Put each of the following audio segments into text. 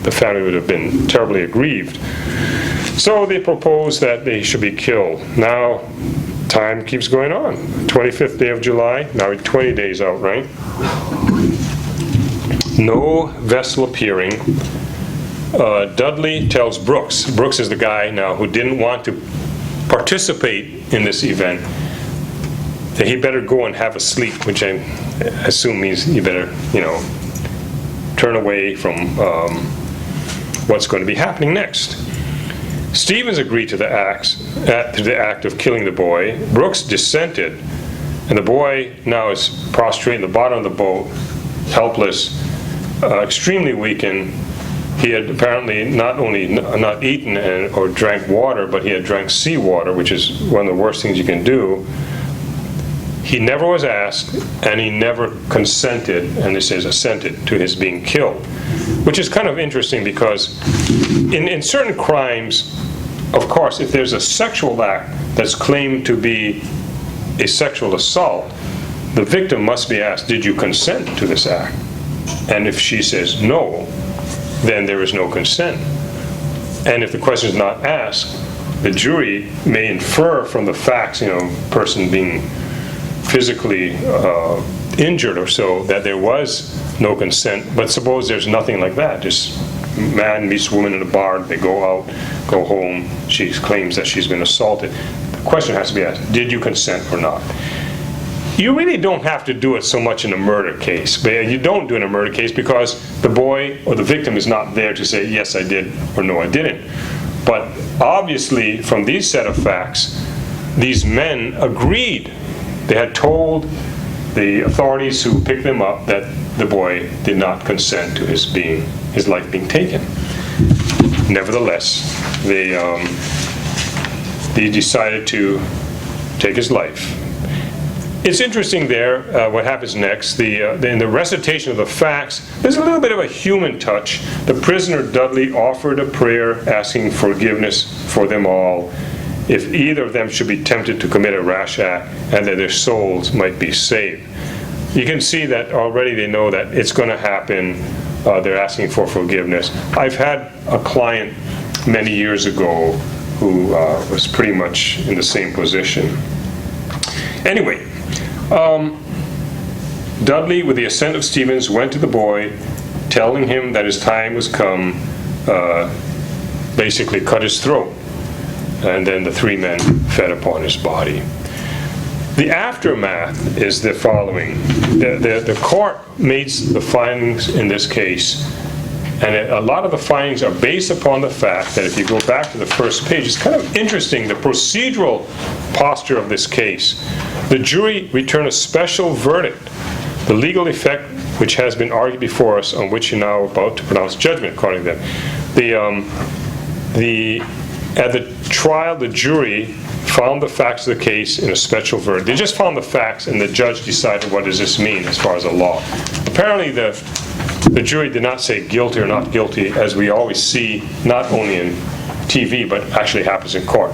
the family would have been terribly aggrieved. So they proposed that they should be killed. Now, time keeps going on. 25th day of July, now we're 20 days out, right? No vessel appearing. Dudley tells Brooks is the guy now who didn't want to participate in this event, that he better go and have a sleep, which I assume means you better, turn away from what's going to be happening next. Stevens agreed to the act of killing the boy. Brooks dissented, and the boy now is prostrate in the bottom of the boat, helpless, extremely weakened. He had apparently not only not eaten or drank water, but he had drank seawater, which is one of the worst things you can do. He never was asked, and he never consented, and this is assented, to his being killed. Which is kind of interesting because in certain crimes, of course, if there's a sexual act that's claimed to be a sexual assault, the victim must be asked, did you consent to this act? And if she says no, then there is no consent. And if the question is not asked, the jury may infer from the facts, person being physically injured or so, that there was no consent. But suppose there's nothing like that, just man meets woman in a bar, they go out, go home, she claims that she's been assaulted. The question has to be asked, did you consent or not? You really don't have to do it so much in a murder case, but you don't do it in a murder case because the boy or the victim is not there to say, yes, I did, or no, I didn't. But obviously, from these set of facts, these men agreed. They had told the authorities who picked them up that the boy did not consent to his life being taken. Nevertheless, they decided to take his life. It's interesting there, what happens next. In the recitation of the facts, there's a little bit of a human touch. The prisoner Dudley offered a prayer asking forgiveness for them all, if either of them should be tempted to commit a rash act, and that their souls might be saved. You can see that already they know that it's going to happen. They're asking for forgiveness. I've had a client many years ago who was pretty much in the same position. Anyway, Dudley, with the assent of Stevens, went to the boy, telling him that his time was come, basically cut his throat. And then the three men fed upon his body. The aftermath is the following. The court makes the findings in this case, and a lot of the findings are based upon the fact that if you go back to the first page, it's kind of interesting, the procedural posture of this case. The jury returned a special verdict, the legal effect which has been argued before us, on which you're now about to pronounce judgment according to them. At the trial, the jury found the facts of the case in a special verdict. They just found the facts, and the judge decided what does this mean as far as the law. Apparently, the jury did not say guilty or not guilty, as we always see, not only in TV, but actually happens in court.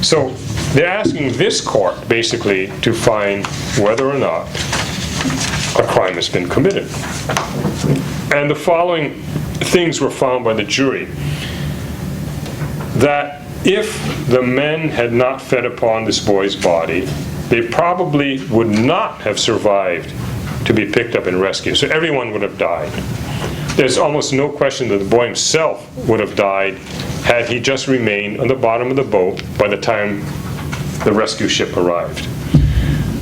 So they're asking this court, basically, to find whether or not a crime has been committed. And the following things were found by the jury. That if the men had not fed upon this boy's body, they probably would not have survived to be picked up and rescued. So everyone would have died. There's almost no question that the boy himself would have died had he just remained on the bottom of the boat by the time the rescue ship arrived.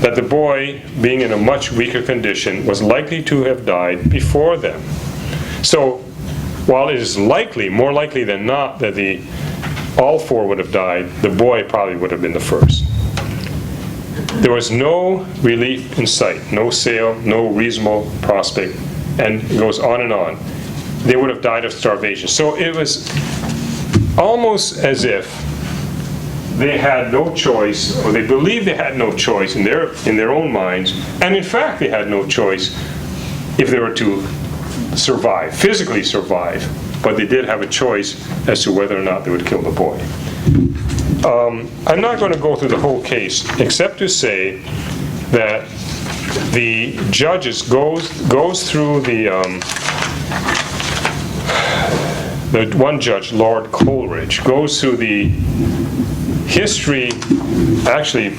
That the boy, being in a much weaker condition, was likely to have died before them. So while it is likely, more likely than not, that all four would have died, the boy probably would have been the first. There was no relief in sight, no sail, no reasonable prospect, and it goes on and on. They would have died of starvation. So it was almost as if they had no choice, or they believed they had no choice in their own minds, and in fact they had no choice if they were to survive, physically survive. But they did have a choice as to whether or not they would kill the boy. I'm not going to go through the whole case, except to say that the judges goes through the one judge, Lord Coleridge, goes through the history, actually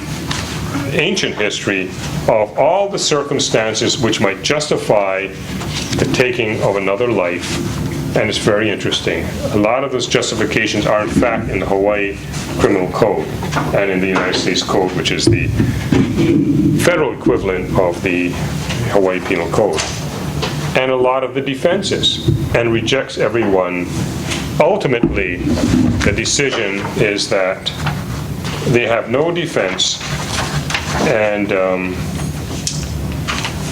ancient history, of all the circumstances which might justify the taking of another life, and it's very interesting. A lot of those justifications are in fact in the Hawaii Criminal Code and in the United States Code, which is the federal equivalent of the Hawaii Penal Code, and a lot of the defenses, and rejects everyone. Ultimately, the decision is that they have no defense, and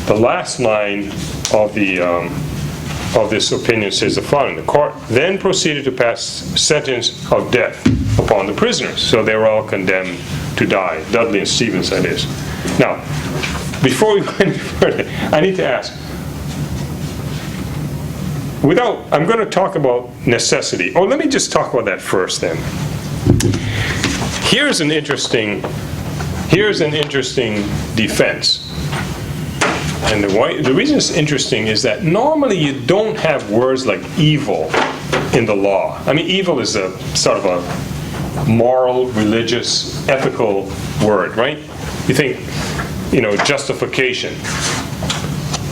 the last line of this opinion says the following: the court then proceeded to pass sentence of death upon the prisoners, so they were all condemned to die. Dudley and Stevens, that is. Now, before we go any further, I need to ask, I'm going to talk about necessity. Oh, let me just talk about that first then. Here's an interesting defense. And the reason it's interesting is that normally you don't have words like evil in the law. I mean, evil is a sort of a moral, religious, ethical word, right? You think, justification,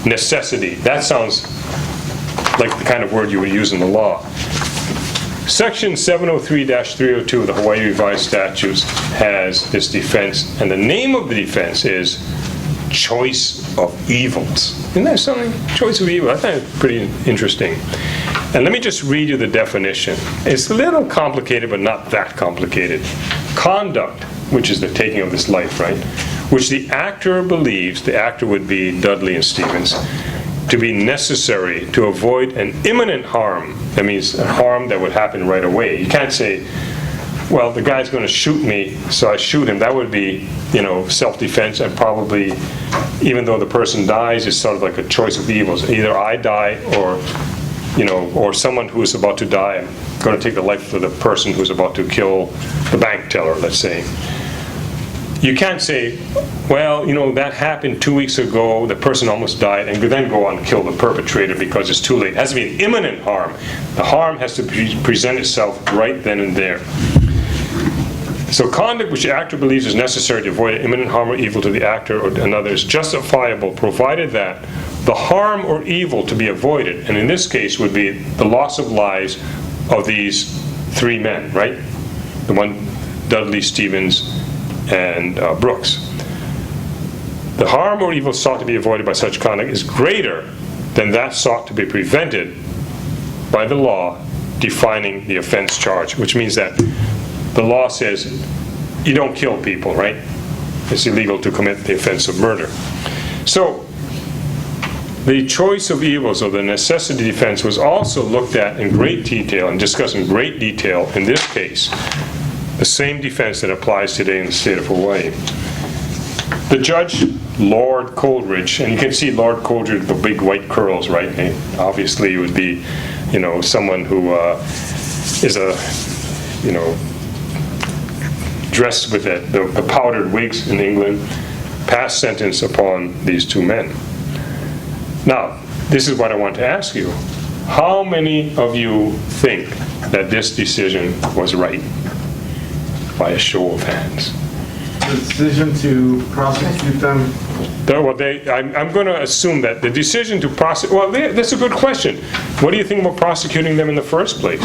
necessity. That sounds like the kind of word you would use in the law. Section 703-302 of the Hawaii Revised Statutes has this defense, and the name of the defense is choice of evils. Isn't that something? Choice of evil. I find it pretty interesting. And let me just read you the definition. It's a little complicated, but not that complicated. Conduct, which is the taking of this life, right? Which the actor believes, the actor would be Dudley and Stevens, to be necessary to avoid an imminent harm. That means a harm that would happen right away. You can't say, well, the guy's going to shoot me, so I shoot him. That would be, self-defense, and probably, even though the person dies, it's sort of like a choice of evils. Either I die, or someone who is about to die. I'm going to take the life of the person who's about to kill the bank teller, let's say. You can't say, well, that happened 2 weeks ago, the person almost died, and then go on and kill the perpetrator because it's too late. It has to be an imminent harm. The harm has to present itself right then and there. So conduct which the actor believes is necessary to avoid an imminent harm or evil to the actor or another is justifiable, provided that the harm or evil to be avoided, and in this case would be the loss of lives of these three men, right? The one, Dudley, Stevens, and Brooks. The harm or evil sought to be avoided by such conduct is greater than that sought to be prevented by the law defining the offense charge, which means that the law says you don't kill people, right? It's illegal to commit the offense of murder. So the choice of evils, or the necessity defense, was also looked at in great detail and discussed in great detail in this case. The same defense that applies today in the state of Hawaii. The judge, Lord Coleridge, and you can see Lord Coleridge with the big white curls, right? And obviously it would be, someone who is dressed with the powdered wigs in England, passed sentence upon these two men. Now, this is what I want to ask you. How many of you think that this decision was right? By a show of hands. The decision to prosecute them? I'm going to assume that the decision to prosecute, well, that's a good question. What do you think about prosecuting them in the first place?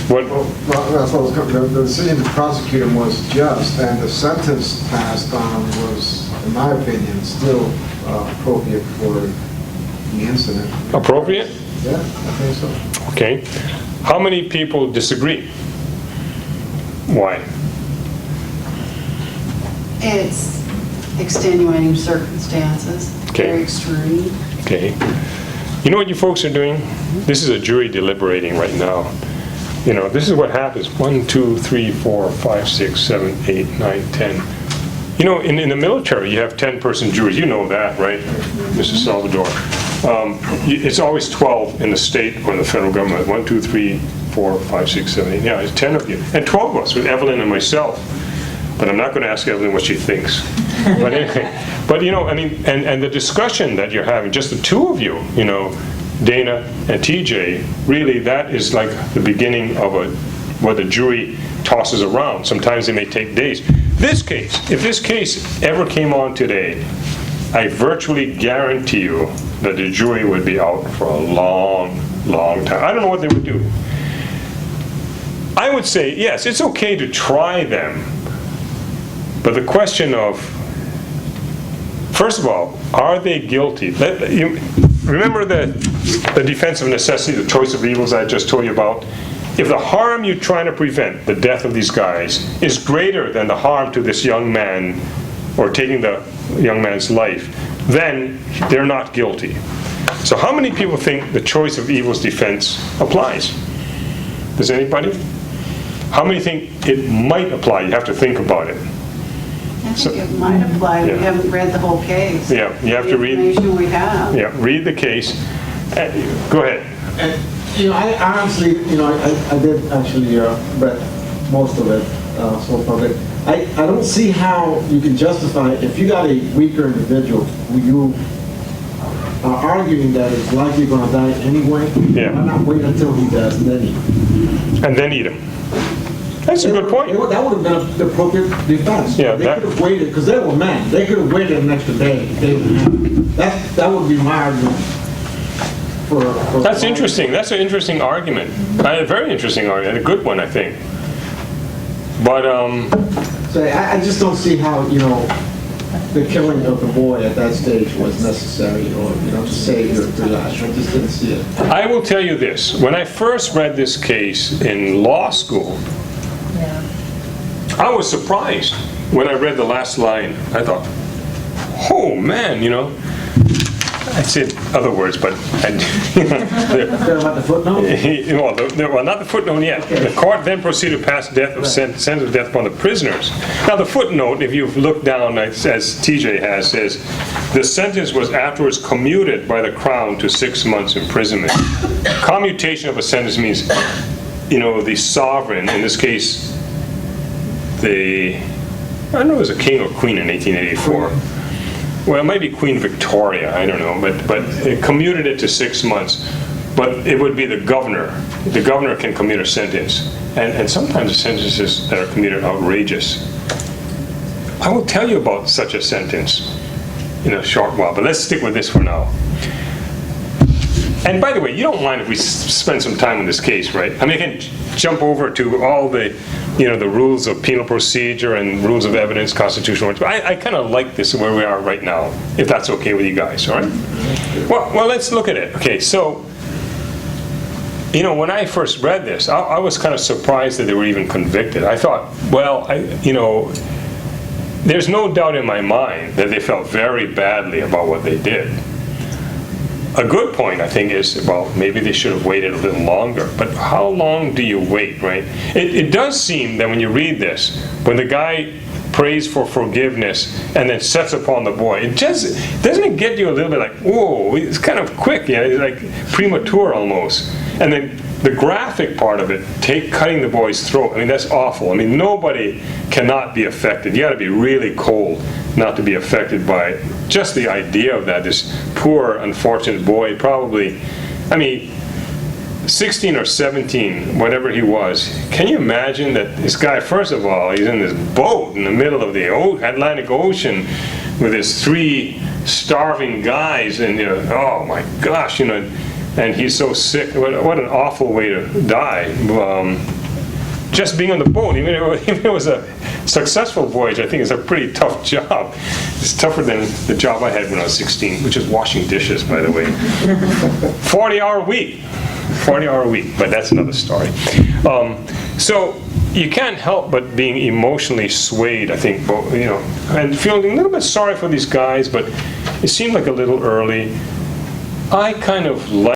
That's what I was going to, the decision to prosecute them was just, and the sentence passed on was, in my opinion, still appropriate for the incident. Appropriate? Yeah, I think so. Okay. How many people disagree? Why? It's extenuating circumstances, Okay. very extreme. Okay. You know what you folks are doing? This is a jury deliberating right now. This is what happens. 1, 2, 3, 4, 5, 6, 7, 8, 9, 10. In the military, you have 10-person juries. You know that, right, Mr. Salvador? It's always 12 in the state or in the federal government. 1, 2, 3, 4, 5, 6, 7, 8. Yeah, it's 10 of you. And 12 of us, with Evelyn and myself. But I'm not going to ask Evelyn what she thinks. But anyway, and the discussion that you're having, just the two of you, Dana and TJ, really that is like the beginning of what the jury tosses around. Sometimes they may take days. This case, if this case ever came on today, I virtually guarantee you that the jury would be out for a long, long time. I don't know what they would do. I would say, yes, it's okay to try them, but the question of, first of all, are they guilty? Remember the defense of necessity, the choice of evils I just told you about? If the harm you're trying to prevent, the death of these guys, is greater than the harm to this young man, or taking the young man's life, then they're not guilty. So how many people think the choice of evils defense applies? Does anybody? How many think it might apply? You have to think about it. I think it might apply. We Yeah. haven't read the whole case. Yeah, you have to read. The information we have. Yeah, read the case. Go ahead. And, I honestly, I did actually read most of it so far, but I don't see how you can justify, if you got a weaker individual who you are arguing that is likely going to die anyway, Yeah. why not wait until he does and then eat him? And then eat him. That's a good point. That would have been the appropriate defense. Yeah, They that- could have waited, because they were men, they could have waited an extra day, day and a half. That would be my argument. For That's interesting. That's an interesting argument. A very interesting argument. A good one, I think. But, So I just don't see how, the killing of the boy at that stage was necessary, or, to save your life. I just didn't see it. I will tell you this. When I first read this case in law school, I was surprised when I read the last line. I thought, oh man, I said other words, but Care about the footnote? well, not the footnote yet. The court then proceeded to pass sentence of death upon the prisoners. Now, the footnote, if you've looked down, as TJ has, says, the sentence was afterwards commuted by the Crown to 6 months imprisonment. Commutation of a sentence means, the sovereign, in this case, I don't know if it was a king or queen in 1884. Well, it might be Queen Victoria, I don't know, but it commuted it to 6 months. But it would be the governor. The governor can commute a sentence. And sometimes the sentences that are commuted are outrageous. I will tell you about such a sentence in a short while, but let's stick with this for now. And by the way, you don't mind if we spend some time on this case, right? I mean, I can jump over to all the, the rules of penal procedure and rules of evidence, constitutional rights. But I kind of like this where we are right now, if that's okay with you guys, all right? Well, let's look at it. Okay, so, when I first read this, I was kind of surprised that they were even convicted. I thought, well, there's no doubt in my mind that they felt very badly about what they did. A good point, I think, is, well, maybe they should have waited a little longer. But how long do you wait, right? It does seem that when you read this, when the guy prays for forgiveness and then sets upon the boy, doesn't it get you a little bit like, whoa, it's kind of quick, it's like premature almost. And then the graphic part of it, cutting the boy's throat, I mean, that's awful. I mean, nobody cannot be affected. You got to be really cold not to be affected by just the idea of that. This poor, unfortunate boy, probably, 16 or 17, whatever he was. Can you imagine that this guy, first of all, he's in this boat in the middle of the Atlantic Ocean with his 3 starving guys, and oh my gosh, and he's so sick. What an awful way to die. Just being on the boat, even if it was a successful voyage, I think it's a pretty tough job. It's tougher than the job I had when I was 16, which is washing dishes, by the way. 40-hour week. 40-hour week, but that's another story. So you can't help but being emotionally swayed, I think, and feeling a little bit sorry for these guys, but it seemed like a little early. I kind of like